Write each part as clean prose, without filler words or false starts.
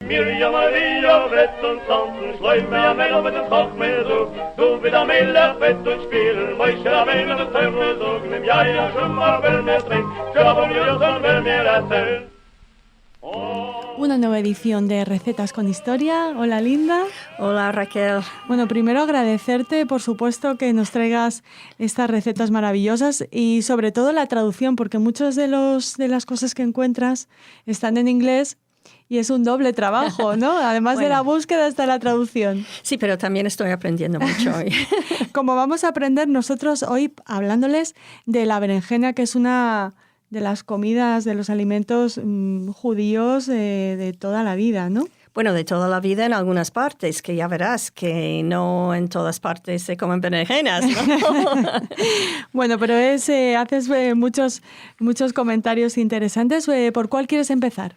Mirjam Maria Brett und tanzen, schleif mir am Ende mit dem Koch mehr so. Du bist am Ende Fett und spielen, Mäusche am Ende mit Teufel so. Nimm ja schon mal, wenn wir trinken, schon wenn wir erzählen. Una nueva edición de Recetas con Historia. Hola, Linda. Hola, Raquel. Bueno, primero agradecerte, por supuesto, que nos traigas estas recetas maravillosas y sobre todo la traducción, porque muchas de las cosas que encuentras están en inglés y es un doble trabajo, ¿no? Además de la búsqueda está la traducción. Sí, pero también estoy aprendiendo mucho hoy. Como vamos a aprender nosotros hoy hablándoles de la berenjena, que es una de las comidas, de los alimentos judíos de toda la vida, ¿no? Bueno, de toda la vida en algunas partes, que ya verás que no en todas partes se comen berenjenas, ¿no? Bueno, pero haces muchos comentarios interesantes. ¿Por cuál quieres empezar?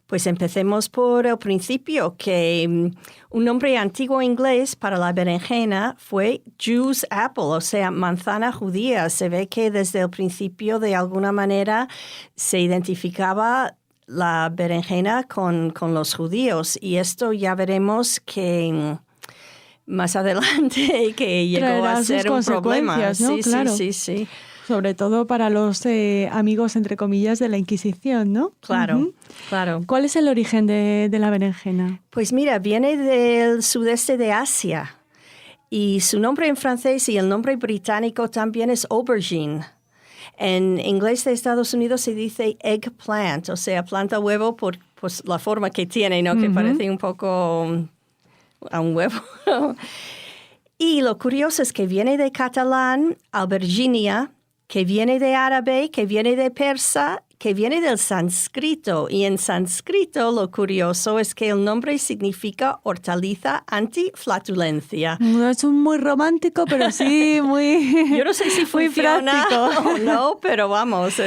Pues empecemos por el principio, que un nombre antiguo inglés para la berenjena fue Jew's apple, o sea, manzana judía. Se ve que desde el principio, de alguna manera, se identificaba la berenjena con los judíos. Y esto ya veremos que más adelante que llegó a ser un problema. ¿No? Sí, claro. sí. Sobre todo para los amigos, entre comillas, de la Inquisición, ¿no? Claro, claro. ¿Cuál es el origen de la berenjena? Pues mira, viene del sudeste de Asia y su nombre en francés y el nombre británico también es aubergine. En inglés de Estados Unidos se dice eggplant, o sea, planta huevo por pues, la forma que tiene, ¿no? Que parece un poco a un huevo. Y lo curioso es que viene de catalán, alberginia, que viene de árabe, que viene de persa, que viene del sánscrito. Y en sánscrito lo curioso es que el nombre significa hortaliza antiflatulencia. No es muy romántico, pero sí muy Yo no sé si funciona o no, pero vamos.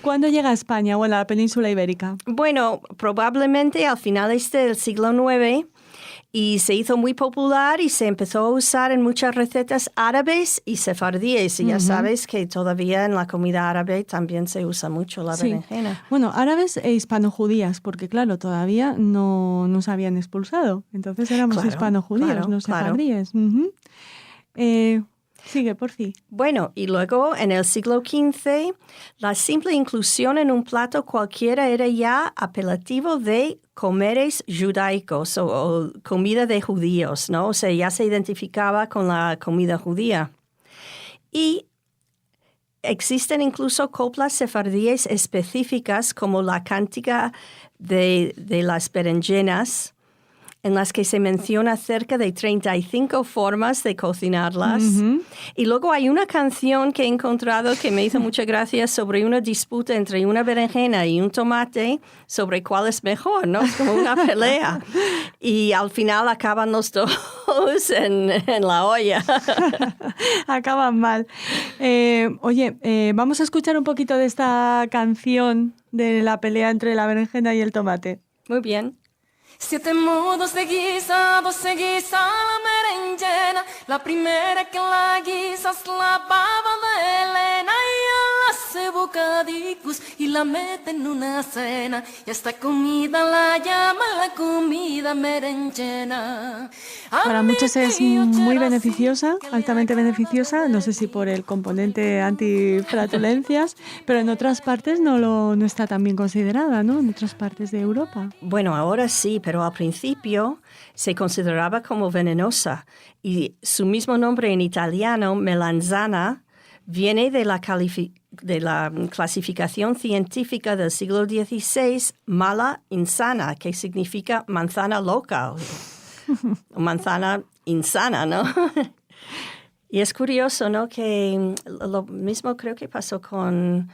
¿Cuándo llega a España o a la península ibérica? Bueno, probablemente al finales del siglo IX. Y se hizo muy popular y se empezó a usar en muchas recetas árabes y sefardíes. Y ya sabes que todavía en la comida árabe también se usa mucho la berenjena. Bueno, árabes e hispano-judías, porque claro, todavía no nos habían expulsado. Entonces éramos hispano-judíos, no sefardíes. Sigue, por fin. Bueno, y luego en el siglo XV, la simple inclusión en un plato cualquiera era ya apelativo de comeres judaicos o comida de judíos, ¿no? O sea, ya se identificaba con la comida judía. Y existen incluso coplas sefardíes específicas como la cántica de las berenjenas, en las que se menciona cerca de 35 formas de cocinarlas. Y luego hay una canción que he encontrado que me hizo mucha gracia sobre una disputa entre una berenjena y un tomate sobre cuál es mejor, ¿no? Es como una pelea. Y al final acaban los dos en la olla. Acaban mal. Vamos a escuchar un poquito de esta canción de la pelea entre la berenjena y el tomate. Muy bien. 7 modos de guisado se guisa la berenjena. La primera que la guisa es la baba de Elena. Ella hace bocadicos y la mete en una cena. Y esta comida la llama la comida berenjena. Para muchos es muy beneficiosa, altamente beneficiosa. No sé si por el componente antiflatulencias, pero en otras partes no está tan bien considerada, ¿no? En otras partes de Europa. Bueno, ahora sí, pero al principio se consideraba como venenosa y su mismo nombre en italiano, melanzana, viene de la clasificación científica del siglo XVI, mala insana, que significa manzana loca, o manzana insana, ¿no? Y es curioso, ¿no? Que lo mismo creo que pasó con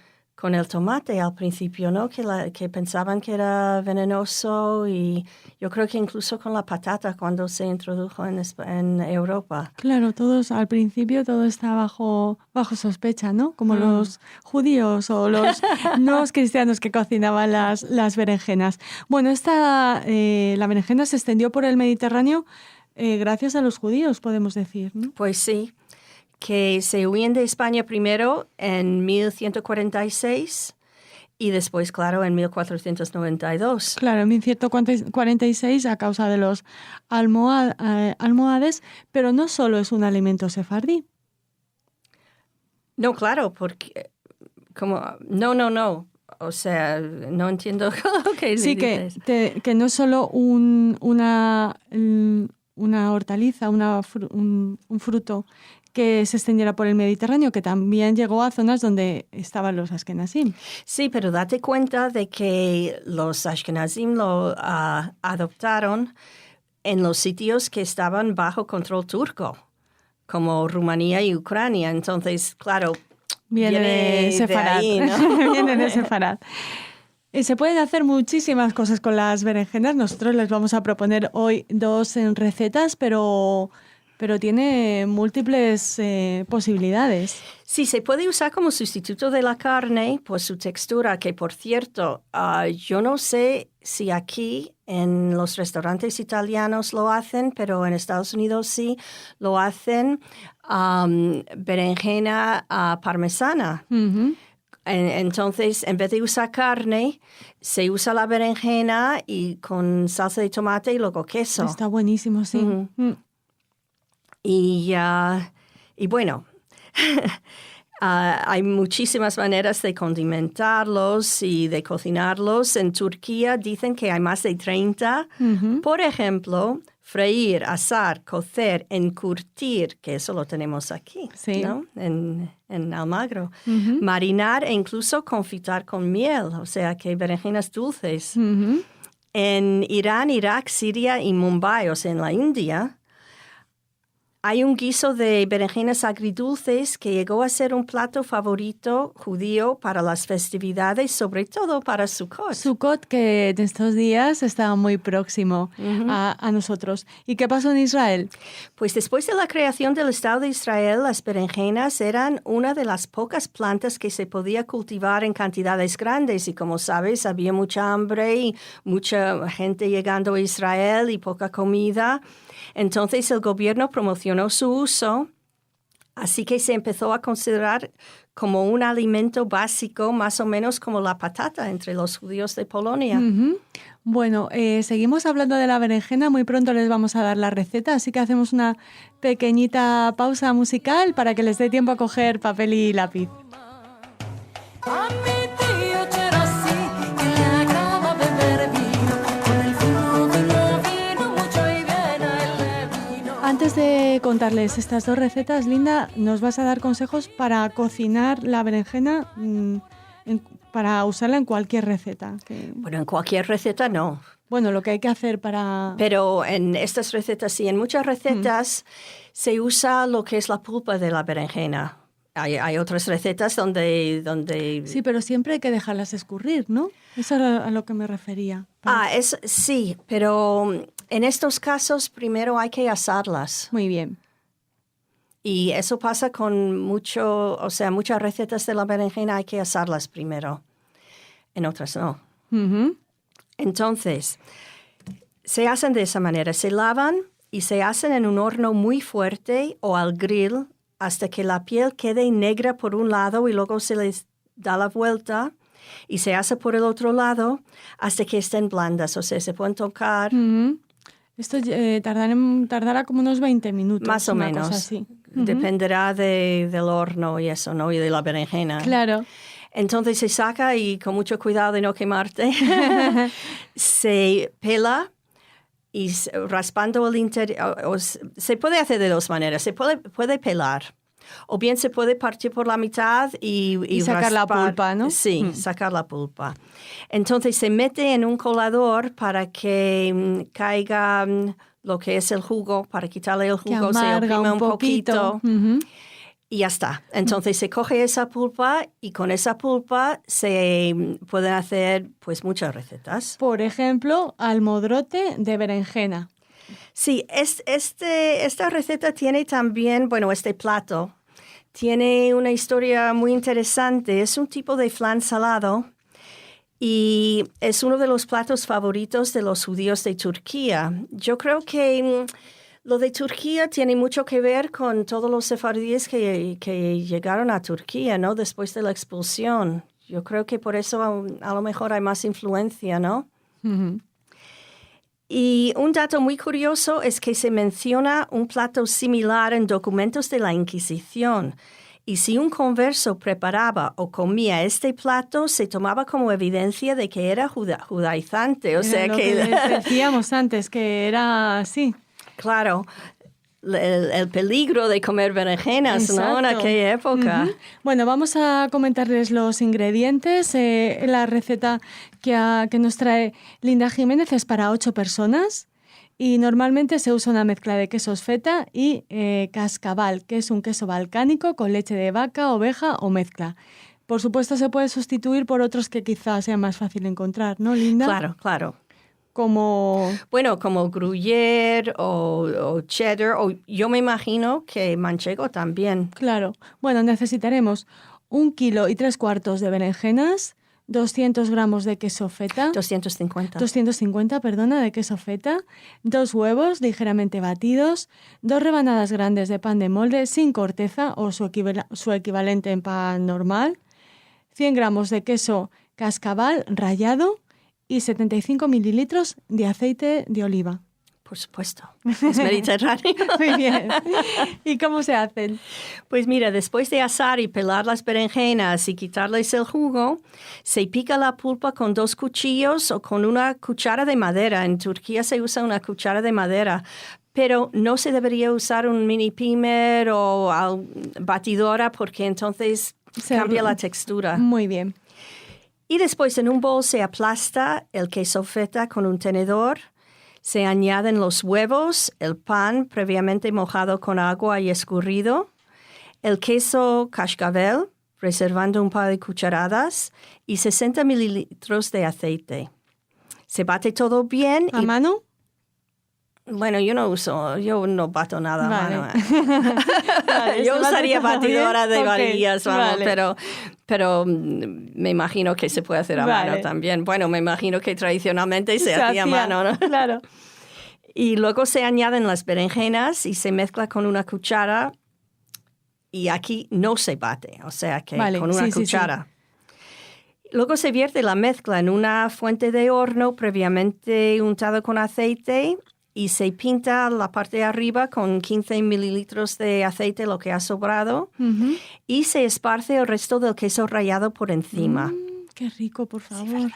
el tomate al principio, ¿no? Que pensaban que era venenoso y yo creo que incluso con la patata cuando se introdujo en Europa. Claro, al principio todo está bajo sospecha, ¿no? Como los judíos o los nuevos cristianos que cocinaban las berenjenas. Bueno, la berenjena se extendió por el Mediterráneo gracias a los judíos, podemos decir, ¿no? Pues sí. Que se huyen de España primero en 1146 Y después, claro, en 1492. Claro, en 1146 a causa de los almohades, pero no solo es un alimento sefardí. No, claro, porque no. O sea, no entiendo lo que Sí, dices. que no es solo una hortaliza, un fruto que se extendiera por el Mediterráneo, que también llegó a zonas donde estaban los Ashkenazim. Sí, pero date cuenta de que los Ashkenazim lo adoptaron en los sitios que estaban bajo control turco, como Rumanía y Ucrania. Entonces, claro, Viene de Sefarad. ahí, ¿no? Viene de Sefarad. Se pueden hacer muchísimas cosas con las berenjenas. Nosotros les vamos a proponer hoy 2 recetas, pero tiene múltiples posibilidades. Sí, se puede usar como sustituto de la carne por su textura, que por cierto, yo no sé si aquí en los restaurantes italianos lo hacen, pero en Estados Unidos sí lo hacen, berenjena parmesana. Uh-huh. Entonces, en vez de usar carne, se usa la berenjena y con salsa de tomate y luego queso. Está buenísimo, sí. Ujú. Mm. Y bueno, hay muchísimas maneras de condimentarlos y de cocinarlos. En Turquía dicen que hay más de 30. Uh-huh. Por ejemplo, freír, asar, cocer, encurtir, que eso lo tenemos aquí, Sí. ¿no? En Almagro. Uh-huh. Marinar e incluso confitar con miel, o sea que berenjenas dulces. Uh-huh. En Irán, Irak, Siria y Mumbai, o sea, en la India, hay un guiso de berenjenas agridulces que llegó a ser un plato favorito judío para las festividades, sobre todo para Sukkot. Sukkot, que en estos días está muy próximo a nosotros. ¿Y qué pasó en Israel? Pues después de la creación del Estado de Israel, las berenjenas eran una de las pocas plantas que se podía cultivar en cantidades grandes. Y como sabes, había mucha hambre y mucha gente llegando a Israel y poca comida. Entonces el gobierno promocionó su uso, así que se empezó a considerar como un alimento básico, más o menos como la patata entre los judíos de Polonia. Uh-huh. Bueno, seguimos hablando de la berenjena. Muy pronto les vamos a dar la receta, así que hacemos una pequeñita pausa musical para que les dé tiempo a coger papel y lápiz. A mi tío Cherasí, que le agrada beber vino, con el vino vino mucho y bien a él le vino. Antes de contarles estas 2 recetas, Linda, nos vas a dar consejos para cocinar la berenjena, para usarla en cualquier receta. Bueno, en cualquier receta no, Bueno, lo que hay que hacer para... pero en estas recetas sí, en muchas recetas se usa lo que es la pulpa de la berenjena. Hay otras recetas donde... Sí, pero siempre hay que dejarlas escurrir, ¿no? Eso era a lo que me refería. Sí, pero en estos casos primero hay que asarlas. Muy bien. Y eso pasa con muchas recetas de la berenjena hay que asarlas primero. En otras no. Uh-huh. Entonces, se hacen de esa manera. Se lavan y se hacen en un horno muy fuerte o al grill hasta que la piel quede negra por un lado y luego se les da la vuelta y se hace por el otro hasta que estén blandas. O sea, se pueden tocar. Uh-huh. Esto tardará como unos 20 minutos. Más o una menos. cosa así. Uh-huh. Dependerá del horno y eso, ¿no? Y de la berenjena. Claro. Entonces se saca y con mucho cuidado de no quemarte, se pela y raspando el interior. Se puede hacer de 2 maneras. Se puede pelar. O bien se puede partir por la mitad y sacar la pulpa, ¿no? Sí, sacar la pulpa. Entonces se mete en un colador para que caiga lo que es el jugo, para quitarle el Que jugo, se amarga oprime un poquito. Uh-huh. Y ya está. Entonces se coge esa pulpa y con esa pulpa se pueden hacer pues muchas recetas. Por ejemplo, almodrote de berenjena. Sí, esta receta tiene también, este plato tiene una historia muy interesante. Es un tipo de flan salado y es uno de los platos favoritos de los judíos de Turquía. Yo creo que lo de Turquía tiene mucho que ver con todos los sefardíes que llegaron a Turquía, ¿no? Después de la expulsión. Yo creo que por eso a lo mejor hay más influencia, ¿no? Ujú. Y un dato muy curioso es que se menciona un plato similar en documentos de la Inquisición. Y si un converso preparaba o comía este plato, se tomaba como evidencia de que era judaizante. O Era sea lo que, les decíamos antes, que era así. claro, el peligro de comer berenjenas, ¿no? En Exacto. aquella época. Ujú. Bueno, vamos a comentarles los ingredientes. La receta que nos trae Linda Jiménez es para 8 personas y normalmente se usa una mezcla de quesos feta y cascabel, que es un queso balcánico con leche de vaca, oveja o mezcla. Por supuesto, se puede sustituir por otros que quizás sea más fácil encontrar, ¿no, Linda? Claro, claro. Como... Bueno, como gruyère o cheddar, o yo me imagino que manchego también. Claro. Bueno, necesitaremos 1 kilo y 3/4 de berenjenas, 200 gramos de queso feta, 250. 250, perdona, de queso feta, 2 huevos ligeramente batidos, 2 rebanadas grandes de pan de molde sin corteza o su equivalente en pan normal, 100 gramos de queso cascabel rallado y 75 mililitros de aceite de oliva. Por supuesto. Es mediterráneo. Muy bien. ¿Y cómo se hacen? Pues mira, después de asar y pelar las berenjenas y quitarles el jugo, se pica la pulpa con 2 cuchillos o con una cuchara de madera. En Turquía se usa una cuchara de madera, pero no se debería usar un mini pimer o batidora porque entonces cambia la textura. Muy bien. Y después en un bol se aplasta el queso feta con un tenedor. Se añaden los huevos, el pan previamente mojado con agua y escurrido, el queso cascabel, reservando un par de cucharadas, y 60 mililitros de aceite. Se bate todo bien. ¿A mano? Bueno, yo no bato nada a Vale. mano. Vale, Yo ¿se bate usaría todo batidora bien? de Ok, varillas, vamos, vale. pero me imagino que se puede hacer a Vale. mano también. Bueno, me imagino que tradicionalmente se hacía a mano, ¿no? Claro. Y luego se añaden las berenjenas y se mezcla con una cuchara. Y aquí no se bate, o sea que Vale, con una sí, sí, cuchara. Luego se vierte la mezcla en una fuente de horno previamente untada con aceite y se pinta la parte de arriba con 15 mililitros de aceite, lo que ha sobrado, Ujú. y se esparce el resto del queso rallado por encima. Qué rico, por favor.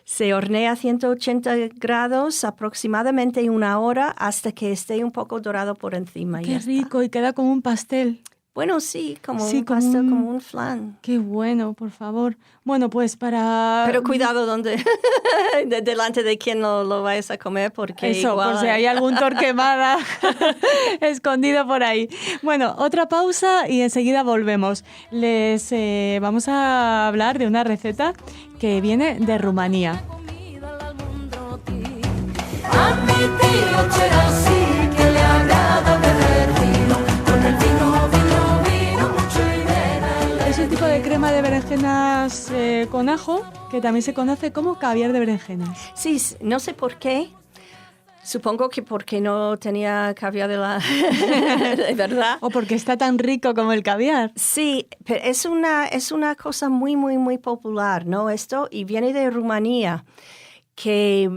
Se hornea a 180 grados aproximadamente 1 hora hasta que esté un poco dorado por encima. y Qué ya está. rico y queda como un pastel. Bueno, sí, como Sí, un como pastel, un- como un flan. Qué bueno, por favor. Bueno, pues para... Pero cuidado delante de quien lo vayas a comer porque Eso, igual por si hay algún torquemada escondido por ahí. Bueno, otra pausa y enseguida volvemos. Les vamos a hablar de una receta que viene de Rumanía. Comida l'almondroti. A mi tío Cherasí que le agrada beber vino, con el vino, mucho y bien. Es un tipo de crema de berenjenas con ajo que también se conoce como caviar de berenjenas. Sí, no sé por qué. Supongo que porque no tenía caviar de verdad. O porque está tan rico como el caviar. Sí, pero es una cosa muy, muy, muy popular, ¿no? Esto, y viene de Rumanía, que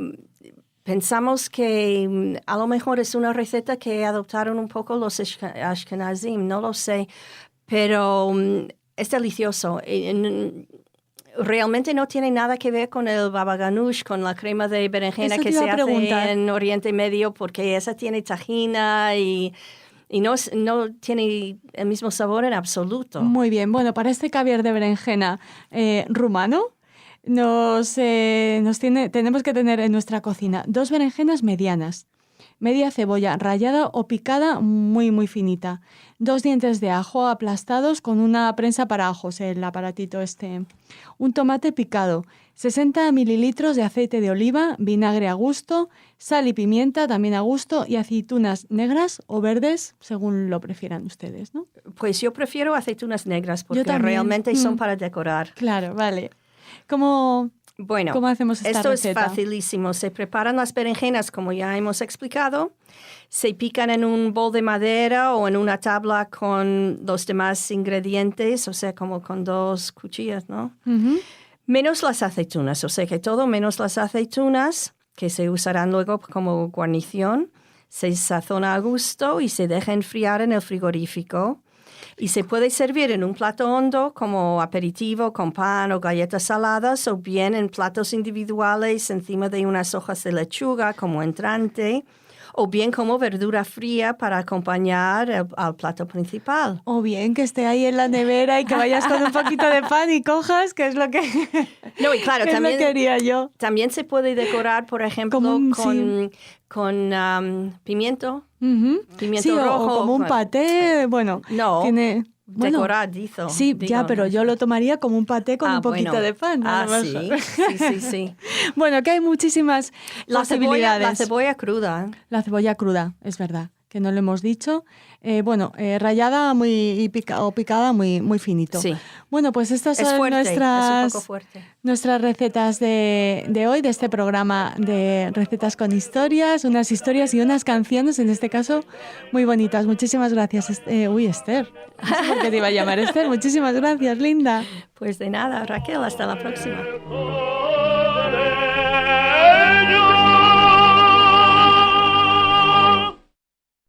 pensamos que a lo mejor es una receta que adoptaron un poco los Ashkenazim, no lo sé, pero es delicioso. Realmente no tiene nada que ver con el baba ganoush, con la crema de berenjena Eso que te iba se a preguntar. hace en Oriente Medio, porque esa tiene tahina y no tiene el mismo sabor en absoluto. Muy bien. Bueno, para este caviar de berenjena rumano, tenemos que tener en nuestra cocina 2 berenjenas medianas, media cebolla rallada o picada muy, muy finita, 2 dientes de ajo aplastados con una prensa para ajos, el aparatito este, un tomate picado, 60 mililitros de aceite de oliva, vinagre a gusto, sal y pimienta también a gusto y aceitunas negras o verdes, según lo prefieran ustedes, ¿no? Pues yo prefiero aceitunas negras porque también. realmente son para decorar. Claro, vale. Como Bueno, ¿Cómo hacemos esta esto receta? es facilísimo. Se preparan las berenjenas, como ya hemos explicado. Se pican en un bol de madera o en una tabla con los demás ingredientes, o sea, como con 2 cuchillas, ¿no? Ujú. Menos las aceitunas, o sea que todo menos las aceitunas, que se usarán luego como guarnición. Se sazona a gusto y se deja enfriar en el frigorífico. Y se puede servir en un plato hondo como aperitivo con pan o galletas saladas o bien en platos individuales encima de unas hojas de lechuga como entrante o bien como verdura fría para acompañar al plato principal. O bien que esté ahí en la nevera y que vayas con un poquito de pan y cojas, que es lo que, No, y claro, que es lo que haría yo. también se puede decorar, por ejemplo, con pimiento. Ujú. Pimiento sí, rojo, o como un con- paté, bueno. No, Tiene, bueno, decorar, digo. sí, ya, pero yo lo tomaría como un paté con un poquito bueno. de pan. a lo Sí, mejor. sí. Bueno, que hay muchísimas La posibilidades. cebolla cruda. La cebolla cruda, es verdad, que no lo hemos dicho. Rallada o picada muy, muy finito. Sí. Bueno, pues estas Es son fuerte, es un nuestras, poco fuerte. nuestras recetas de hoy, de este programa de recetas con historias, unas historias y unas canciones, en este caso, muy bonitas. Muchísimas gracias, Esther. No sé por qué te iba a llamar Esther. Muchísimas gracias, Linda. Pues de nada, Raquel, hasta la próxima.